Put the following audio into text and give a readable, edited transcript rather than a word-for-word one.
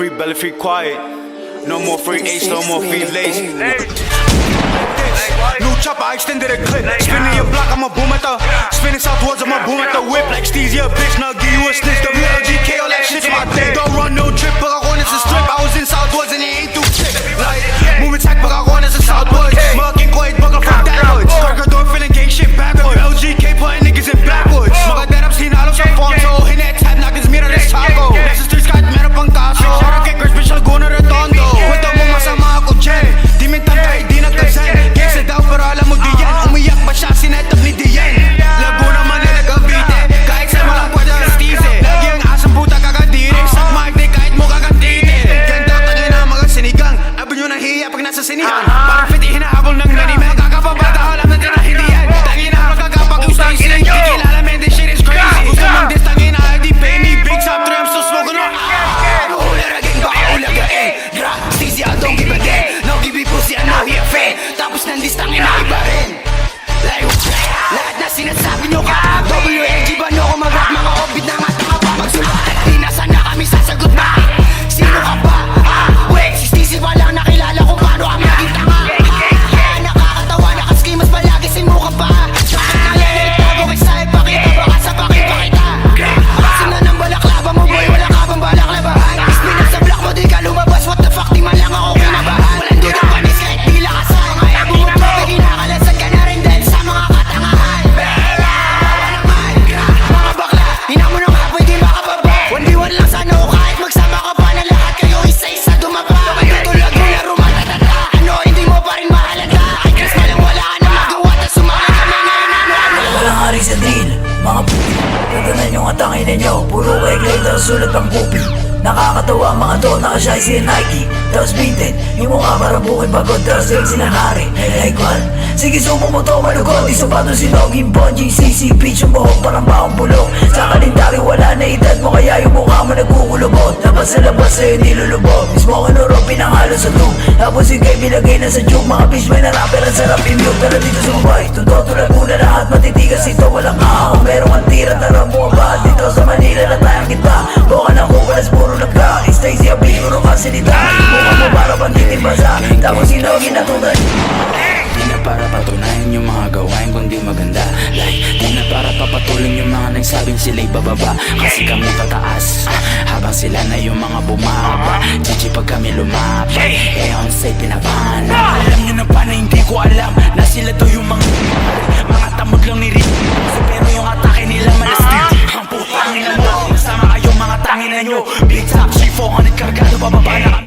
free belly, free quiet. No more free H, no more free lazy. New chopper, I extended a clip. Spinning your block, I'ma boom at the. Spinning southwards, I'ma boom at the whip. Like Steez, yeah, bitch, now give you a snitch. WLGK, all that shit's my day. Don't run no trip, but I want it's a strip. I was in southwards and it ain't too shit. Like, moving tech, but I want it's a southwards. Motherfucking quiet, buckle from downwards. Burger door, feeling gang shit backwards. LGK, putting niggas in backwards. Mga darap, sinalo sa Fonso. Hit that tap, knock his mirror, that's Chago. Nasa streets, kahit meron pang kaso. Shout out kay Chris, special go na Redondo. Kwento mo masama ako, che. Di mintan kahit di nagkasan. Gangsta daw, pero alam mo di yan. Umiyak pa siya, sinetap ni Dian. Laguna, Manila, Cavite. Kahit sa mga pwede ang stize. Lagi ang asang puta kakadiri. Sa mic, di kahit mo kakantite. Ganda, tangin na mga sinigang. Abi nyo nahiya pag nasa sinihan. Parang fit, hinahabol ng nanimen. Magkakapabata, alam natin na hindi yan. Tangin na magkakapag yung stacy. Di kilala, man, this shit is crazy. Gusto mong dis, tangin na, di pay me. Big top 3, I'm still smoking on. Ularagin, baka ulagain. Gra, stizy, I don't give a damn. No give me pussy, I know he a fan. Tapos ng list, tangin na iba rin. Lahat na sinasabi nyo ka. WLG ba nyo ko mag-rap? Mga obit na nga tanga pa magsulat. Di na sana kami sasagot ba? Sino ka ba? Wait, si Steezy pa lang nakilala kung paano kami naging tanga. Nakakatawa, nakaskimas palagi si mukha pa. Bakit na yan itago kay sa'yo? Pakita baka sa pakipakita. Bakit na ng balaklava mo boy? Wala ka bang balaklabahan? Ispinan sa block mo di ka lumabas. What the fuck? Di man lang ako kinabahan. Walang dudang panis kahit di lakasan. Mga ebo mo pa, kinakalasad ka na rin dahil sa mga katangahan. Bawa naman, mga bakla, hina mo nang hapoy di makababa. 1v1 lang sana o kahit magsama ka pa na lahat kayo isa-isa dumaba. Tutulag mo na rumatatata, ano hindi mo pa rin mahalata. Kahit Chris malang wala ka na magawa, tas sumalan kami ngayon ano-ano. Walang hari sa drill, mga puti. Tatanan yung atangin ninyo, puro kay Glade sulat ang pupi. Nakakatawa ang mga to, nakashay si Nike. Tapos vinted, yung mukha parang bukid pagod. Tapos yung sinanari, like one. Sige sumo mo to, malugod. Di sapato si Noging, Bonjing, CC, Beach. Yung buhok parang bakong bulok. Sa kalendaryo wala na edad mo, kaya yung mukha mo nagkukulubot. Labas sa labas sa'yo nilulubog. Mismo ka nuro, pinangalo sa tube. Tapos yung kay bilagay na sa tube. Mga bitch may na-rapper ang sarap i-mute. Pero dito sa mabay, totoo tulad muna lahat. Matitigas ito, walang ako. Meron ang tira, tara mo ba? Dito sa Manila na tayong kita. Buka na kukulas, puro nagka. Stay siya, puro kasilita. Mukha mo para bang titibasa. Tapos sinogin na tunay. Di na para patunayan yung mga gawain kundi maganda. Like, di na para papatuloy yung mga nagsabing sila'y bababa. Kasi kami pataas, habang sila na yung mga bumaba. Gigi pag kami lumapay, eh on site pinapana. Alam nyo na ba na hindi ko alam na sila to yung mga tamod lang ni Rick. Pero yung atake nila malastig. Ang putang ina mo, masama kayong mga tangina nyo. Big top, 400 kargado, bababa na